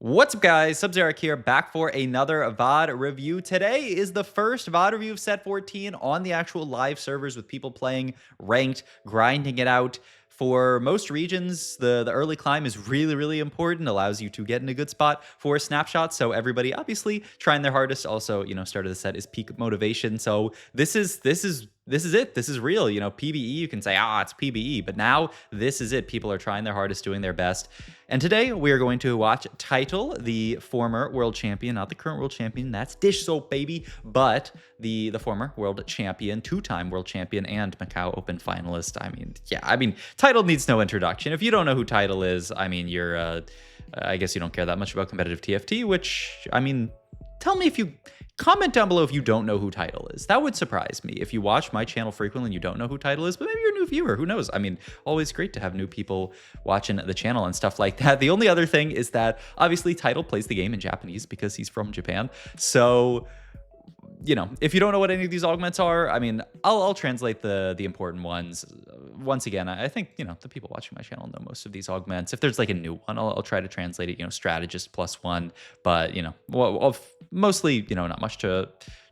What's up, guys? Sub-Zero here, back for another VOD review. Today is the first VOD review of Set 14 on the actual live servers with people playing ranked, grinding it out. For most regions, the early climb is really important, allows you to get in a good spot for snapshots. So everybody obviously trying their hardest. Also, start of the set is peak motivation. So this is it. This is real. PBE, you can say, it's PBE, but now this is it. People are trying their hardest, doing their best. And today we are going to watch Title, the former world champion, not the current world champion. That's dish soap, baby, but the former world champion, two-time world champion, and Macau Open finalist. I mean, Title needs no introduction. If you don't know who Title is, you're, I guess you don't care that much about competitive TFT, which, tell me if you comment down below if you don't know who Title is. That would surprise me. If you watch my channel frequently and you don't know who Title is, but maybe you're a new viewer, who knows? Always great to have new people watching the channel and stuff like that. The only other thing is that obviously Title plays the game in Japanese because he's from Japan. So, if you don't know what any of these augments are, I'll translate the important ones. Once again, I think, the people watching my channel know most of these augments. If there's like a new one, I'll try to translate it, strategist +1, but, mostly, not much to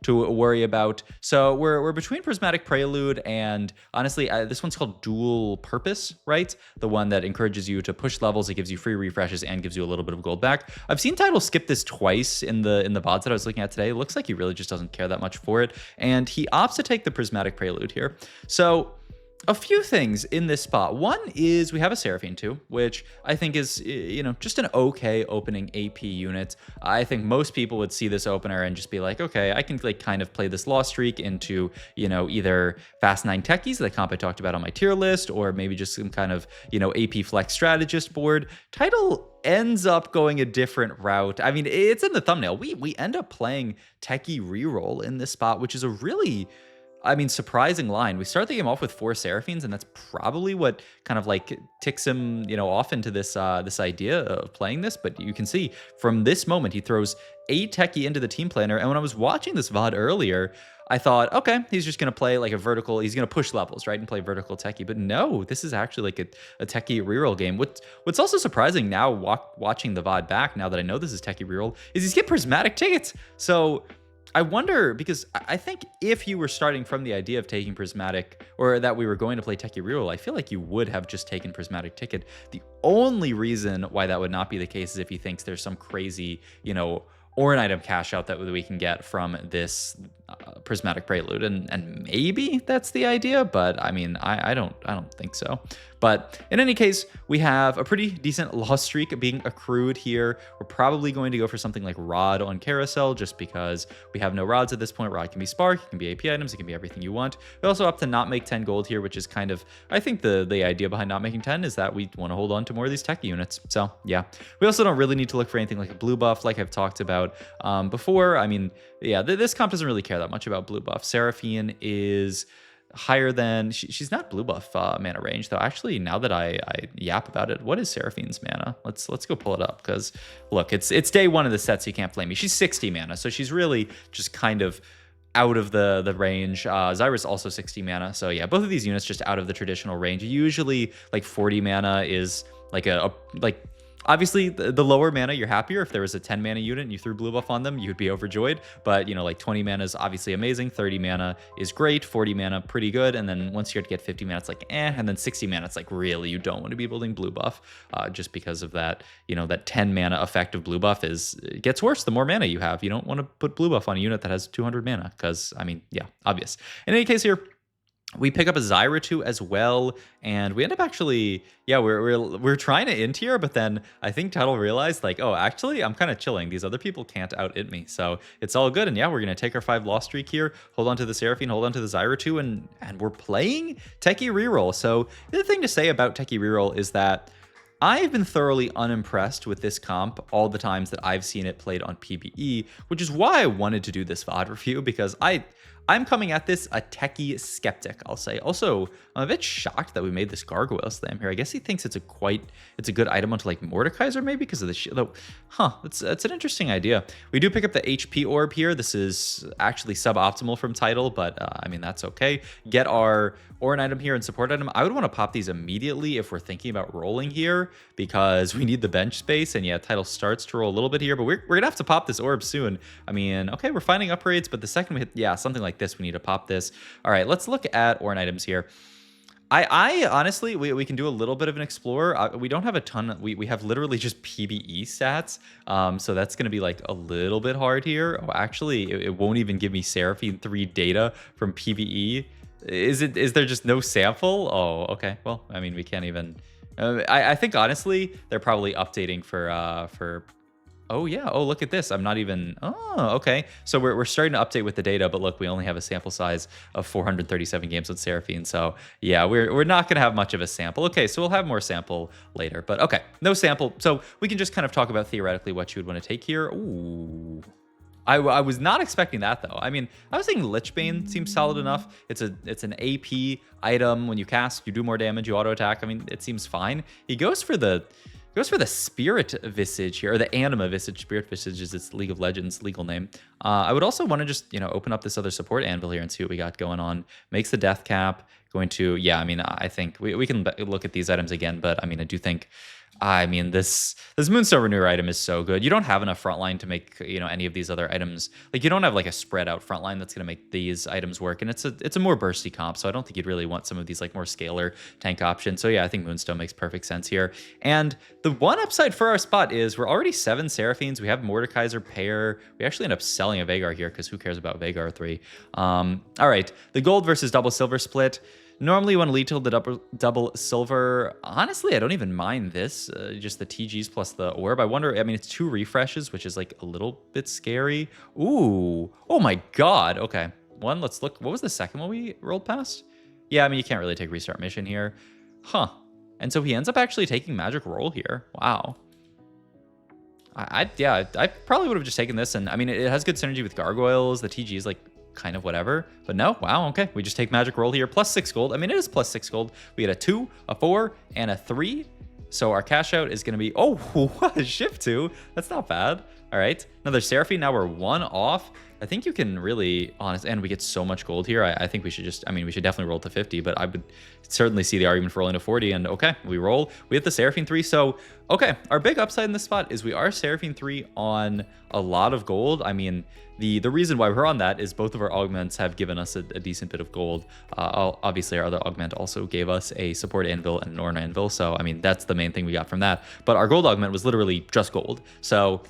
worry about. So we're between Prismatic Prelude and, honestly, this one's called Dual Purpose, right? The one that encourages you to push levels, it gives you free refreshes and gives you a little bit of gold back. I've seen Title skip this twice in the VODs that I was looking at today. It looks like he really just doesn't care that much for it, and he opts to take the Prismatic Prelude here. So a few things in this spot. One is we have a Seraphine too, which I think is, just an okay opening AP unit. I think most people would see this opener and just be like, okay, I can kind of play this loss streak into, either Fast 9 Techies, the comp I talked about on my tier list, or maybe just some kind of, AP Flex strategist board. Title ends up going a different route. It's in the thumbnail. We end up playing Techie Reroll in this spot, which is a really, surprising line. We start the game off with 4 Seraphines, and that's probably what kind of ticks him, off into this this idea of playing this. But you can see from this moment, he throws 8 Techie into the team planner. And when I was watching this VOD earlier, I thought, okay, he's just going to play like a vertical, he's going to push levels, right, and play vertical Techie. But no, this is actually like a Techie reroll game. What's also surprising now, watching the VOD back, now that I know this is Techie reroll, is he's getting prismatic tickets. So I wonder, because I think if you were starting from the idea of taking Prismatic, or that we were going to play Techie Reroll, I feel like you would have just taken Prismatic Ticket. The only reason why that would not be the case is if he thinks there's some crazy, or an item cash out that we can get from this Prismatic Prelude, and maybe that's the idea, but I don't think so. But in any case, we have a pretty decent loss streak being accrued here. We're probably going to go for something like Rod on Carousel, just because we have no rods at this point. Rod can be Spark, it can be AP items, it can be everything you want. We also have to not make 10 gold here, which is kind of, I think the idea behind not making 10 is that we want to hold on to more of these Techie units. So yeah, we also don't really need to look for anything like a blue buff, like I've talked about before. This comp doesn't really care that much about blue buff. Seraphine is higher than, she's not blue buff mana range though. Actually, now that I yap about it, what is Seraphine's mana? Let's go pull it up, because look, it's day one of the set, so you can't blame me. She's 60 mana, so she's really just kind of out of the range. Zyra's also 60 mana, so yeah, both of these units just out of the traditional range. Usually like 40 mana is like obviously, the lower mana, you're happier. If there was a 10 mana unit and you threw blue buff on them, you'd be overjoyed. But, like 20 mana is obviously amazing. 30 mana is great. 40 mana, pretty good. And then once you get 50 mana, it's like, eh. And then 60 mana, it's like, really, you don't want to be building blue buff just because of that, that 10 mana effect of blue buff it gets worse the more mana you have. You don't want to put blue buff on a unit that has 200 mana because, yeah, obvious. In any case here, we pick up a Zyra 2 as well, and we end up actually, yeah, we're trying to int here, but then I think Title realized, like, oh, actually, I'm kind of chilling. These other people can't out-int me, so it's all good. And yeah, we're going to take our 5 loss streak here, hold on to the Seraphine, hold on to the Zyra 2, and we're playing Techie Reroll. So the other thing to say about Techie Reroll is that I've been thoroughly unimpressed with this comp all the times that I've seen it played on PBE, which is why I wanted to do this VOD review, because I I'm coming at this a techie skeptic, I'll say. Also, I'm a bit shocked that we made this Gargoyle Slam here. I guess he thinks it's a good item onto like Mordekaiser maybe because of the shield. Though, that's an interesting idea. We do pick up the HP orb here. This is actually suboptimal from title, but I mean, that's okay. Get our Orin item here and support item. I would want to pop these immediately if we're thinking about rolling here because we need the bench space. And yeah, title starts to roll a little bit here, but we're going to have to pop this orb soon. I mean, okay, we're finding upgrades, but the second we hit, yeah, something like this, we need to pop this. All right, let's look at Orin items here. I honestly, we can do a little bit of an explore. We don't have a ton. We have literally just PBE stats. So that's going to be like a little bit hard here. Oh, actually, it won't even give me Seraphine 3 data from PBE. Is there just no sample? Oh, okay. Well, I mean, we can't even. I think honestly, they're probably updating for. Oh yeah. Oh, look at this. I'm not even. Oh, okay. So we're starting to update with the data, but look, we only have a sample size of 437 games with Seraphine. So yeah, we're not gonna have much of a sample. Okay, so we'll have more sample later, but okay, no sample. So we can just kind of talk about theoretically what you would want to take here. Ooh. I was not expecting that though. I mean, I was thinking Lichbane seems solid enough. It's an AP item. When you cast, you do more damage, you auto attack. I mean, it seems fine. He goes for the Spirit Visage here, or the Anima Visage. Spirit Visage is its League of Legends legal name. I would also want to just, open up this other support anvil here and see what we got going on. Makes the death cap. Going to, yeah, I mean, I think we can look at these items again, but I mean, I do think, this Moonstone Renewer item is so good. You don't have enough frontline to make, any of these other items. Like, you don't have like a spread out frontline that's going to make these items work. And it's a more bursty comp. So I don't think you'd really want some of these like more scalar tank options. So yeah, I think Moonstone makes perfect sense here. And the one upside for our spot is we're already 7 Seraphines. We have Mordekaiser pair. We actually end up selling a Vhagar here because who cares about Vhagar 3? All right, the gold versus double silver split. Normally, you want to lead till the double silver. Honestly, I don't even mind this. Just the TGs plus the orb. I wonder, I mean, it's 2 refreshes, which is like a little bit scary. Ooh. Oh my god. Okay. Let's look. What was the second one we rolled past? Yeah, I mean, you can't really take restart mission here. Huh. And so he ends up actually taking magic roll here. Wow. I probably would have just taken this. And I mean, it has good synergy with gargoyles. The TG is like kind of whatever, but no, wow, okay, we just take magic roll here, plus 6 gold. I mean, it is plus 6 gold. We get a 2, a 4, and a 3. So our cash out is going to be, oh, what, shift 2. That's not bad. All right, another Seraphine. Now we're 1 off. I think you can really, and we get so much gold here. I think we should just, I mean, we should definitely roll to 50, but I would certainly see the argument for rolling to 40. And okay, we roll. We hit the Seraphine 3. So, okay, our big upside in this spot is we are Seraphine 3 on a lot of gold. I mean, the reason why we're on that is both of our augments have given us a decent bit of gold. Obviously, our other augment also gave us a support anvil and an Orn anvil. So, I mean, that's the main thing we got from that. But our gold augment was literally just gold. So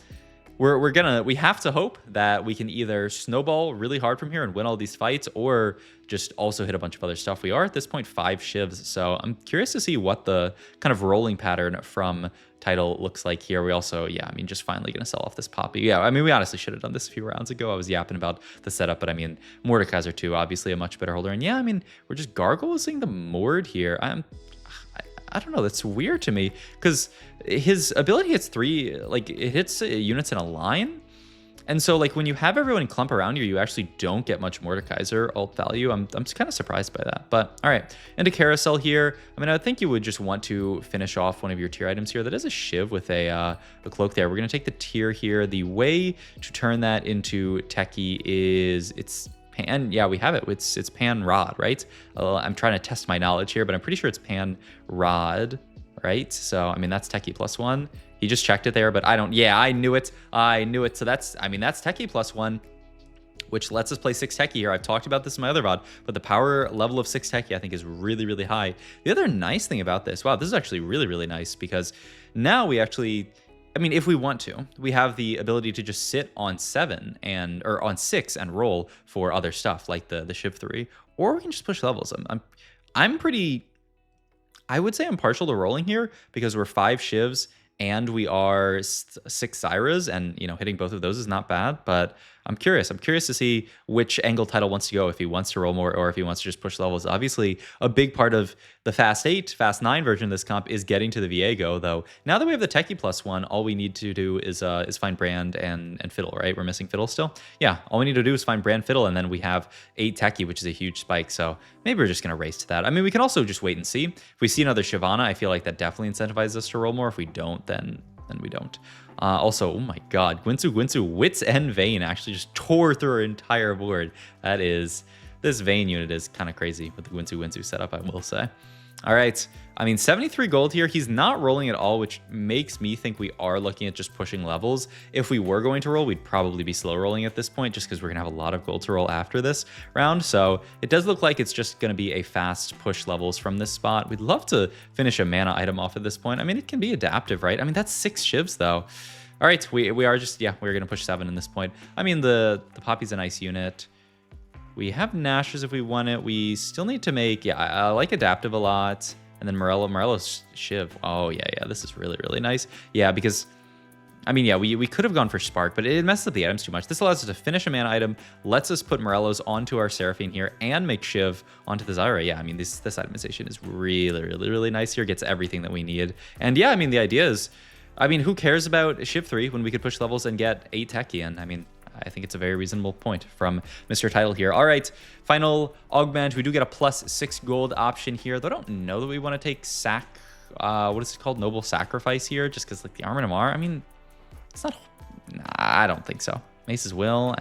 we have to hope that we can either snowball really hard from here and win all these fights, or just also hit a bunch of other stuff. We are at this point 5 shivs, so I'm curious to see what the kind of rolling pattern from title looks like here. We also, yeah, I mean, just finally gonna sell off this Poppy. Yeah, I mean, we honestly should have done this a few rounds ago. I was yapping about the setup, but I mean, Mordekaiser too, obviously a much better holder. And yeah, I mean, we're just gargoyling the Mord here. I don't know, that's weird to me, because his ability hits 3, like, it hits units in a line. And so, like, when you have everyone clump around you, you actually don't get much Mordekaiser ult value. I'm just kind of surprised by that. But, all right, into Carousel here. I mean, I think you would just want to finish off one of your tier items here. That is a Shiv with a cloak there. We're going to take the tier here. The way to turn that into Techie is, it's Pan, yeah, we have it. It's Pan Rod, right? I'm trying to test my knowledge here, but I'm pretty sure it's Pan Rod, right? So, I mean, that's Techie +1. He just checked it there, but I don't, yeah, I knew it. So that's, I mean, that's Techie +1, which lets us play 6 Techie here. I've talked about this in my other VOD, but the power level of 6 Techie, I think, is really, really high. The other nice thing about this, wow, this is actually really, really nice, because now we actually, I mean, if we want to, we have the ability to just sit on 7 or on 6 and roll for other stuff like the Shiv 3, or we can just push levels. I'm pretty, I would say I'm partial to rolling here, because we're 5 Shivs and we are 6 Zyras, and hitting both of those is not bad. But I'm curious. I'm curious to see which angle Title wants to go, if he wants to roll more or if he wants to just push levels. Obviously, a big part of the Fast 8, Fast 9 version of this comp is getting to the Viego, though. Now that we have the Techie +1, all we need to do is find Brand and Fiddle, right? We're missing Fiddle still? Yeah, all we need to do is find Brand, Fiddle, and then we have 8 Techie, which is a huge spike, so maybe we're just going to race to that. I mean, we can also just wait and see. If we see another Shyvana, I feel like that definitely incentivizes us to roll more. If we don't, then we don't. Also, oh my god, Gwinsu, Wits End Vayne actually just tore through our entire board. That is, this Vayne unit is kind of crazy with the Gwinsu setup, I will say. All right, I mean, 73 gold here. He's not rolling at all, which makes me think we are looking at just pushing levels. If we were going to roll, we'd probably be slow rolling at this point, just because we're gonna have a lot of gold to roll after this round. So it does look like it's just gonna be a fast push levels from this spot. We'd love to finish a mana item off at this point. I mean, it can be adaptive, right? I mean, that's 6 shivs though. All right, we are just, yeah, we're gonna push 7 in this point. I mean, the Poppy's a nice unit. We have Nashers if we want it. We still need to make, yeah, I like Adaptive a lot. And then Morello's Shiv. Oh, yeah, this is really, really nice. Yeah, because, I mean, yeah, we could have gone for Spark, but it messes up the items too much. This allows us to finish a mana item, lets us put Morello's onto our Seraphine here, and make Shiv onto the Zyra. Yeah, I mean, this itemization is really, really, really nice here. Gets everything that we need. And yeah, I mean, the idea is, I mean, who cares about Shiv 3 when we could push levels and get 8 Techie in? I mean, I think it's a very reasonable point from Mr. Title here. All right, final augment. We do get a +6 gold option here, though I don't know that we want to take what is it called? Noble Sacrifice here, just because like the Armor Namar, I mean, it's not, nah, I don't think so. Mace's Will,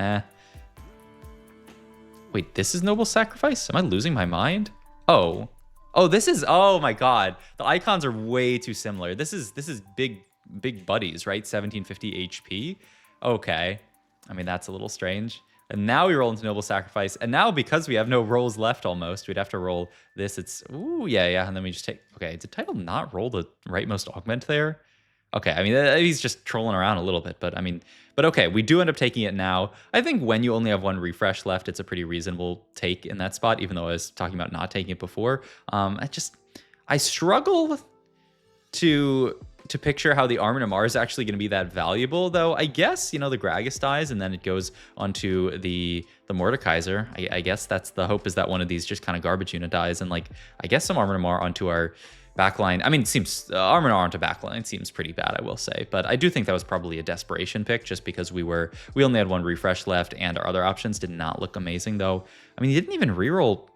Wait, this is Noble Sacrifice? Am I losing my mind? Oh, this is, oh my God. The icons are way too similar. This is big buddies, right? 1750 HP. Okay. I mean, that's a little strange. And now we roll into Noble Sacrifice. And now, because we have no rolls left almost, we'd have to roll this. It's, ooh, yeah. And then we just take, okay, did Title not roll the rightmost augment there? Okay, I mean, he's just trolling around a little bit, but I mean, but okay, we do end up taking it now. I think when you only have 1 refresh left, it's a pretty reasonable take in that spot, even though I was talking about not taking it before. I struggle to picture how the Armor Namar is actually going to be that valuable, though. I guess, you know, the Gragas dies and then it goes onto the Mordekaiser. I guess that's the hope, is that one of these just kind of garbage unit dies, and like, I guess some Armor Namar onto our backline. I mean, it seems Armor Namar onto backline seems pretty bad, I will say, but I do think that was probably a desperation pick, just because we only had 1 refresh left and our other options did not look amazing, though. I mean, you didn't even reroll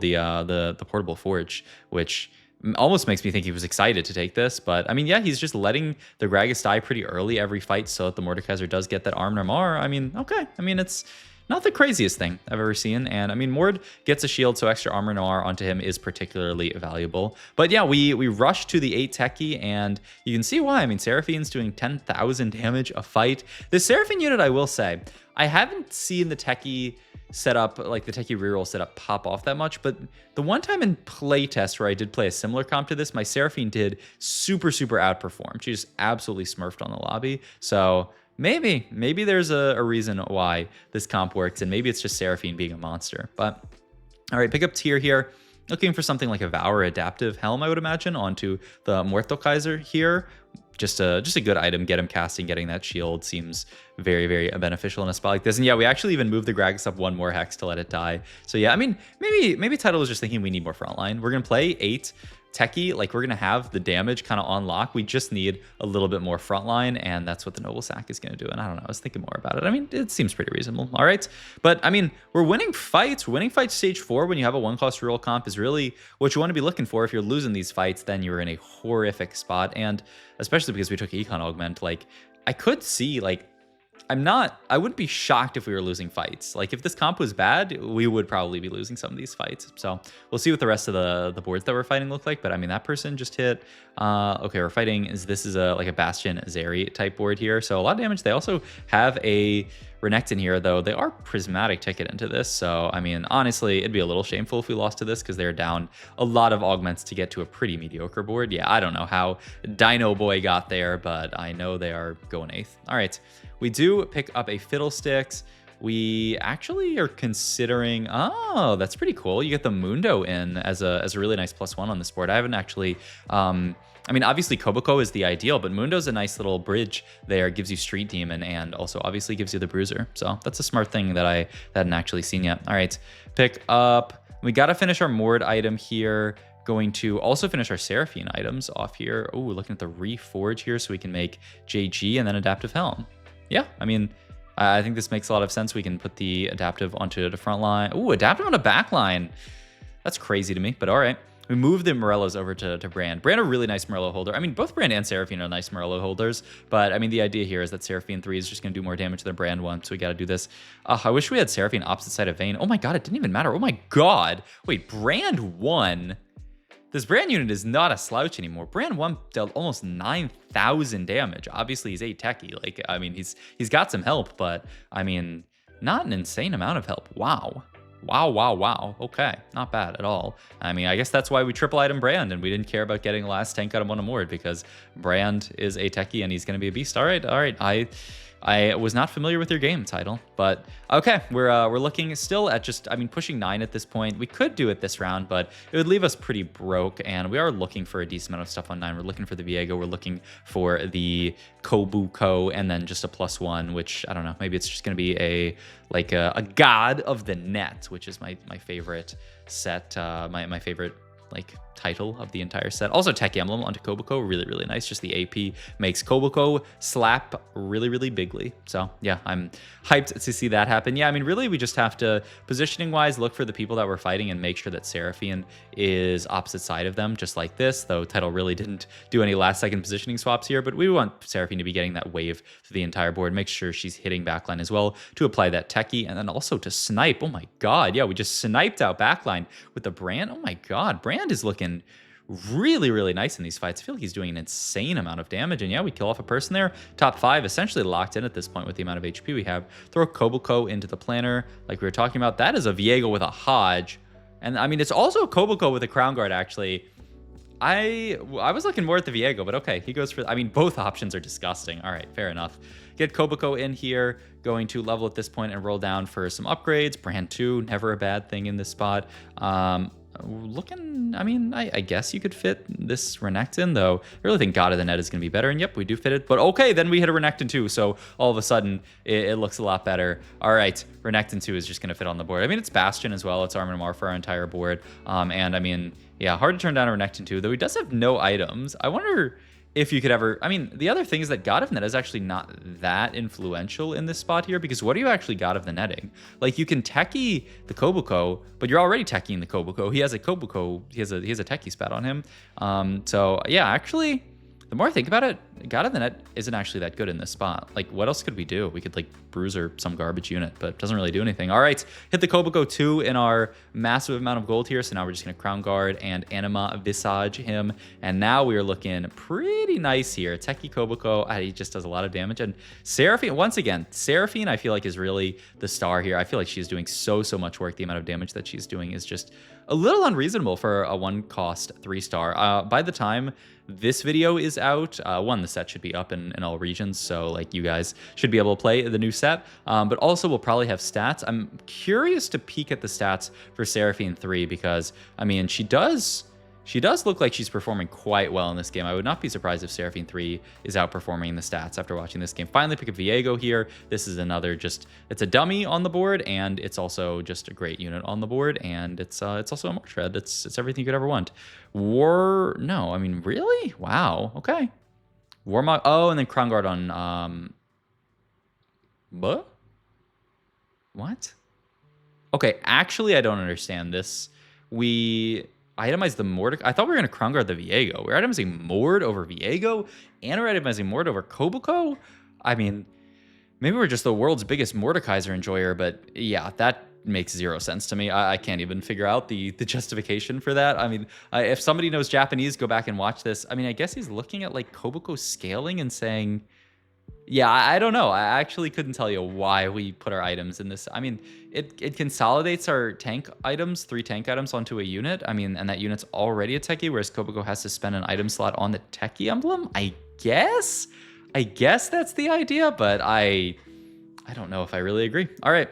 the Portable Forge, which almost makes me think he was excited to take this. But I mean, yeah, he's just letting the Gragas die pretty early every fight so that the Mordekaiser does get that Armor Namar. I mean, okay. I mean, it's not the craziest thing I've ever seen. And I mean, Mord gets a shield, so extra Armor Namar onto him is particularly valuable. But yeah, we rush to the 8 Techie, and you can see why. I mean, Seraphine's doing 10,000 damage a fight. The Seraphine unit, I will say, I haven't seen the Techie setup, like the Techie reroll setup, pop off that much, but the one time in playtest where I did play a similar comp to this, my Seraphine did super outperform. She just absolutely smurfed on the lobby. So maybe there's a reason why this comp works, and maybe it's just Seraphine being a monster. But all right, pick up tier here. Looking for something like a Vow or Adaptive Helm, I would imagine, onto the Mordekaiser here. Just a good item. Get him casting, getting that shield seems very beneficial in a spot like this. And yeah, we actually even moved the Gragas up 1 more hex to let it die. So yeah, I mean, maybe Title was just thinking we need more frontline. We're gonna play 8 Techie, like we're gonna have the damage kind of on lock. We just need a little bit more frontline, and that's what the Noble Sac is gonna do. And I don't know, I was thinking more about it. I mean, it seems pretty reasonable. All right, but I mean, we're winning fights. Winning fights stage 4 when you have a 1-cost reroll comp is really what you want to be looking for. If you're losing these fights, then you're in a horrific spot. And especially because we took Econ Augment, like I could see, like, I wouldn't be shocked if we were losing fights. Like if this comp was bad, we would probably be losing some of these fights. So we'll see what the rest of the boards that we're fighting look like. But I mean, that person just hit, okay, we're fighting, this is like a Bastion Zeri type board here. So a lot of damage. They also have a Renekton here, though. They are prismatic ticket into this. So, I mean, honestly, it'd be a little shameful if we lost to this, because they're down a lot of augments to get to a pretty mediocre board. Yeah, I don't know how Dino Boy got there, but I know they are going 8th. All right, we do pick up a Fiddlesticks. We actually are considering, oh, that's pretty cool. You get the Mundo in as a really nice +1 on this board. I haven't actually I mean, obviously Koboko is the ideal, but Mundo's a nice little bridge there, gives you Street Demon, and also obviously gives you the Bruiser. So that's a smart thing that I hadn't actually seen yet. All right, pick up. We got to finish our Mord item here. Going to also finish our Seraphine items off here. Oh, looking at the Reforge here so we can make JG and then Adaptive Helm. Yeah, I mean, I think this makes a lot of sense. We can put the Adaptive onto the front line. Oh, Adaptive on the back line. That's crazy to me, but all right. We moved the Morellos over to Brand. Brand a really nice Morello holder. I mean, both Brand and Seraphine are nice Morello holders, but I mean, the idea here is that Seraphine 3 is just going to do more damage than Brand 1, so we got to do this. I wish we had Seraphine opposite side of Vayne. Oh my god, it didn't even matter. Oh my god. Wait, Brand 1? This Brand unit is not a slouch anymore. Brand 1 dealt almost 9,000 damage. Obviously, he's a techie. Like, I mean, he's got some help, but I mean, not an insane amount of help. Wow. Wow. Okay, not bad at all. I mean, I guess that's why we triple item Brand and we didn't care about getting the last tank item on a Mord, because Brand is a techie and he's going to be a beast. All right. I was not familiar with your game title, but okay, we're looking still at just, I mean, pushing 9 at this point. We could do it this round, but it would leave us pretty broke, and we are looking for a decent amount of stuff on 9. We're looking for the Viego, we're looking for the Kobuko, and then just a +1, which I don't know, maybe it's just gonna be a God of the Net, which is my favorite set, my favorite like title of the entire set. Also Tech Emblem onto Koboko, really nice. Just the AP makes Koboko slap really bigly. So yeah, I'm hyped to see that happen. Yeah, I mean, really we just have to, positioning wise, look for the people that we're fighting and make sure that Seraphine is opposite side of them, just like this, though title really didn't do any last second positioning swaps here, but we want Seraphine to be getting that wave through the entire board, make sure she's hitting backline as well to apply that techie, and then also to snipe. Oh my god, yeah, we just sniped out backline with the Brand. Oh my god, Brand is looking really nice in these fights. I feel like he's doing an insane amount of damage, and yeah, we kill off a person there. Top 5 essentially locked in at this point with the amount of HP we have. Throw Koboko into the planner like we were talking about. That is a Viego with a Hodge, and I mean, it's also a Koboko with a Crown Guard actually. I was looking more at the Viego, but okay, he goes for, I mean, both options are disgusting. All right, fair enough. Get Koboko in here, going to level at this point and roll down for some upgrades. Brand 2, never a bad thing in this spot. Looking, I mean, I guess you could fit this Renekton, though I really think God of the Net is going to be better, and yep, we do fit it, but okay, then we hit a Renekton 2, so all of a sudden it looks a lot better. All right, Renekton 2 is just going to fit on the board. I mean, it's Bastion as well, it's Armor Mar for our entire board, and I mean, yeah, hard to turn down a Renekton 2, though he does have no items. I wonder if you could ever, I mean, the other thing is that God of the Net is actually not that influential in this spot here, because what do you actually God of the Netting? Like, you can techie the Koboko, but you're already techieing the Koboko. He has a Koboko, he has a techie spat on him. So yeah, actually, the more I think about it, God of the Net isn't actually that good in this spot. Like, what else could we do? We could, like, Bruiser some garbage unit, but it doesn't really do anything. All right, hit the Koboko 2 in our massive amount of gold here, so now we're just going to Crown Guard and Anima Visage him, and now we are looking pretty nice here. Techie Koboko, he just does a lot of damage, and Seraphine, once again, Seraphine I feel like is really the star here. I feel like she's doing so much work. The amount of damage that she's doing is just a little unreasonable for a 1-cost 3-star. By the time this video is out, the set should be up in all regions, so like you guys should be able to play the new set, but also we'll probably have stats. I'm curious to peek at the stats for Seraphine 3, because I mean, she does look like she's performing quite well in this game. I would not be surprised if Seraphine 3 is outperforming the stats after watching this game. Finally pick up Viego here. This is another it's a dummy on the board, and it's also just a great unit on the board, and it's also a March Red. It's everything you could ever want. No, I mean, really? Wow, okay. Warmog, oh, and then Crown Guard on, what? Okay, actually, I don't understand this. We itemize the Mord. I thought we were going to Crown Guard the Viego. We're itemizing Mord over Viego, and we're itemizing Mord over Koboko? I mean, maybe we're just the world's biggest Mordekaiser enjoyer, but yeah, that makes zero sense to me. I can't even figure out the justification for that. I mean, if somebody knows Japanese, go back and watch this. I mean, I guess he's looking at like Koboko scaling and saying, yeah, I don't know. I actually couldn't tell you why we put our items in this. I mean, it consolidates our tank items, 3 tank items onto a unit. I mean, and that unit's already a techie, whereas Koboko has to spend an item slot on the techie emblem. I guess that's the idea, but I don't know if I really agree. All right.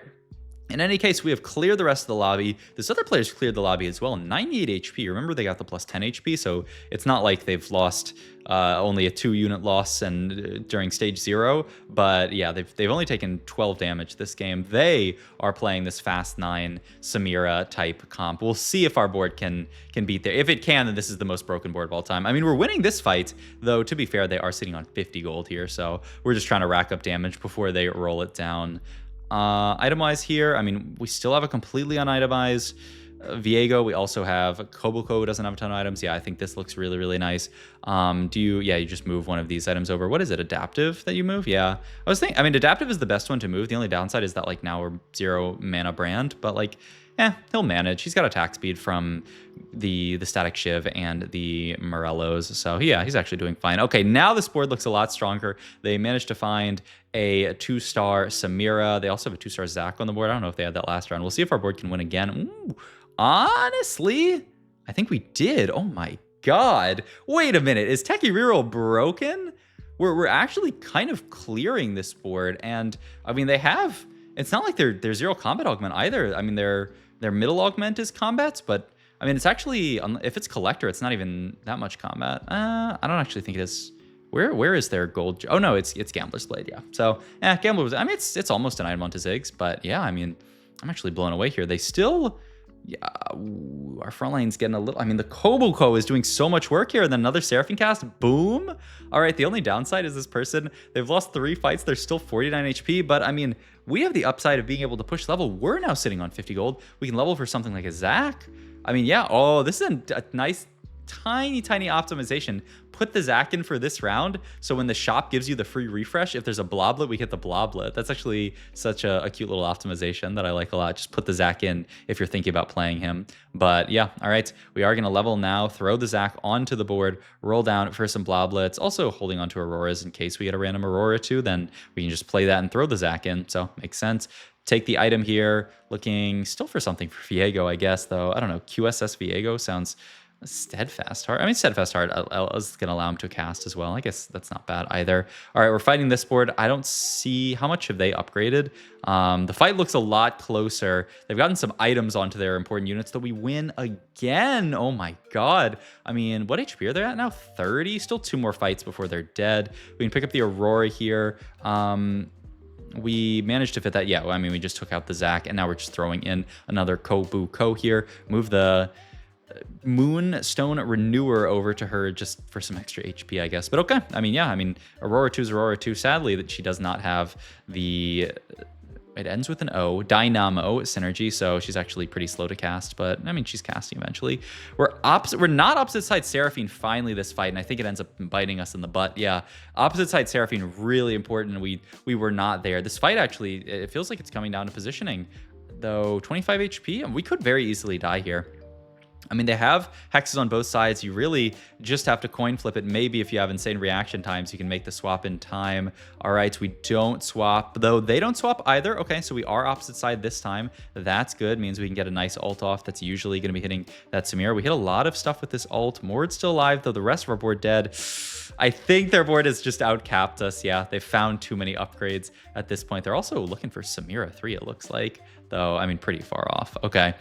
In any case, we have cleared the rest of the lobby. This other player's cleared the lobby as well. 98 HP. Remember, they got the plus 10 HP, so it's not like they've lost only a 2-unit loss and during stage 0. But yeah, they've only taken 12 damage this game. They are playing this fast 9 Samira type comp. We'll see if our board can beat there. If it can, then this is the most broken board of all time. I mean, we're winning this fight, though. To be fair, they are sitting on 50 gold here, so we're just trying to rack up damage before they roll it down. Item-wise here, I mean, we still have a completely unitemized Viego. We also have Koboko, doesn't have a ton of items. Yeah, I think this looks really, really nice. You just move one of these items over. What is it, adaptive that you move? Yeah, I was thinking, I mean, adaptive is the best one to move. The only downside is that, like, now we're 0 mana brand, but, like, he'll manage. He's got attack speed from the static shiv and the Morellos, so yeah, he's actually doing fine. Okay, now this board looks a lot stronger. They managed to find a 2-star Samira. They also have a 2-star Zac on the board. I don't know if they had that last round. We'll see if our board can win again. Ooh, honestly, I think we did. Oh my god. Wait a minute. Is Techie Reroll broken? We're actually kind of clearing this board, and I mean, they have, it's not like they're 0 combat augment either. I mean, their middle augment is combats, but I mean, it's actually, if it's collector, it's not even that much combat. I don't actually think it is. Where is their gold? Oh no, it's Gambler's Blade, yeah. So, Gambler's, I mean, it's almost an item onto Ziggs, but yeah, I mean, I'm actually blown away here. They still, yeah, our front lane's getting a little, I mean, the Koboko is doing so much work here, and then another Seraphine cast, boom. All right, the only downside is this person, they've lost 3 fights, they're still 49 HP, but I mean, we have the upside of being able to push level. We're now sitting on 50 gold. We can level for something like a Zac. I mean, yeah, oh, this is a nice, tiny optimization. Put the Zac in for this round, so when the shop gives you the free refresh, if there's a Bloblet, we get the Bloblet. That's actually such a cute little optimization that I like a lot. Just put the Zac in if you're thinking about playing him. But yeah, all right, we are going to level now, throw the Zac onto the board, roll down for some Bloblets, also holding onto Auroras in case we get a random Aurora too, then we can just play that and throw the Zac in, so makes sense. Take the item here, looking still for something for Viego, I guess, though. I don't know, QSS Viego sounds steadfast heart. I mean, steadfast heart is going to allow him to cast as well. I guess that's not bad either. All right, we're fighting this board. I don't see how much have they upgraded. The fight looks a lot closer. They've gotten some items onto their important units, though. We win again. Oh my god. I mean, what HP are they at now? 30. Still 2 more fights before they're dead. We can pick up the Aurora here. We managed to fit that. Yeah, well, I mean, we just took out the Zac, and now we're just throwing in another Koboko here. Move the Moonstone Renewer over to her just for some extra HP, I guess. But okay, I mean, yeah, I mean, Aurora 2 is Aurora 2. Sadly, that she does not have the, it ends with an O, Dynamo synergy, so she's actually pretty slow to cast, but I mean, she's casting eventually. We're not opposite side Seraphine finally this fight, and I think it ends up biting us in the butt. Yeah, opposite side Seraphine, really important. We were not there. This fight actually, it feels like it's coming down to positioning, though. 25 HP, and we could very easily die here. I mean, they have hexes on both sides. You really just have to coin flip it. Maybe if you have insane reaction times, you can make the swap in time. All right, we don't swap, though they don't swap either. Okay, so we are opposite side this time. That's good. Means we can get a nice ult off. That's usually going to be hitting that Samira. We hit a lot of stuff with this ult. Mord's still alive, though the rest of our board dead. I think their board has just outcapped us. Yeah, they've found too many upgrades at this point. They're also looking for Samira 3, it looks like, though, I mean, pretty far off. Okay.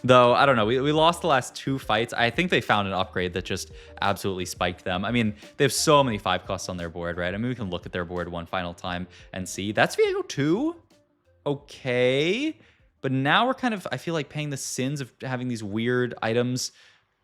Though, I don't know, we lost the last 2 fights. I think they found an upgrade that just absolutely spiked them. I mean, they have so many 5 costs on their board, right? I mean, we can look at their board one final time and see. That's Viego 2? Okay. But now we're kind of, I feel like, paying the sins of having these weird items.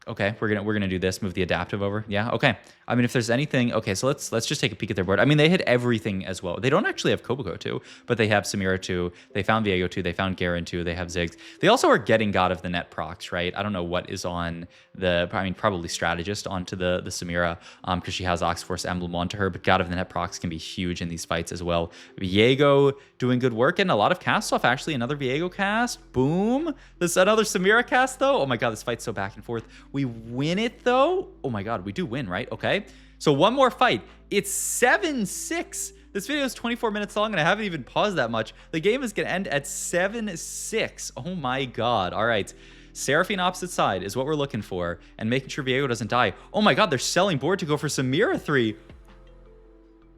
Okay, we're gonna do this. Move the adaptive over. Yeah, okay. I mean, if there's anything, okay, so let's just take a peek at their board. I mean, they hit everything as well. They don't actually have Koboko 2, but they have Samira 2. They found Viego 2. They found Garen 2. They have Ziggs. They also are getting God of the Net procs, right? I don't know what is on the, I mean, probably Strategist onto the Samira, because she has Oxforce Emblem onto her, but God of the Net procs can be huge in these fights as well. Viego doing good work, and a lot of casts off, actually. Another Viego cast. Boom. This another Samira cast, though. Oh my god, this fight's so back and forth. We win it, though. Oh my god, we do win, right? Okay. So one more fight. It's 7-6. This video is 24 minutes long, and I haven't even paused that much. The game is going to end at 7-6. Oh my god. All right. Seraphine opposite side is what we're looking for, and making sure Viego doesn't die. Oh my god, they're selling board to go for Samira 3.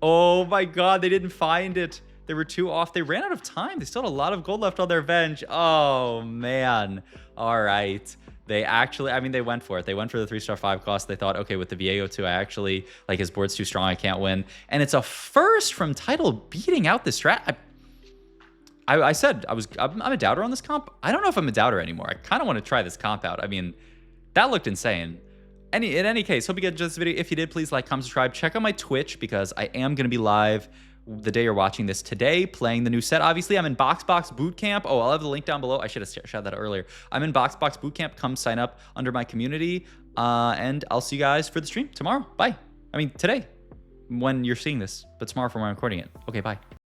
Oh my god, they didn't find it. They were 2 off. They ran out of time. They still had a lot of gold left on their bench. Oh, man. All right. They actually, I mean, they went for it. They went for the 3-star 5 cost. They thought, okay, with the Viego 2, I actually, like, his board's too strong. I can't win. And it's a first from Title beating out the strat. I said I'm a doubter on this comp. I don't know if I'm a doubter anymore. I kind of want to try this comp out. I mean, that looked insane. In any case, hope you enjoyed this video. If you did, please like, comment, subscribe. Check out my Twitch because I am going to be live the day you're watching this today, playing the new set. Obviously, I'm in Box Bootcamp. Oh, I'll have the link down below. I should have shouted that earlier. I'm in Box Bootcamp. Come sign up under my community. And I'll see you guys for the stream tomorrow. Bye. I mean, today when you're seeing this, but tomorrow for when I'm recording it. Okay, bye.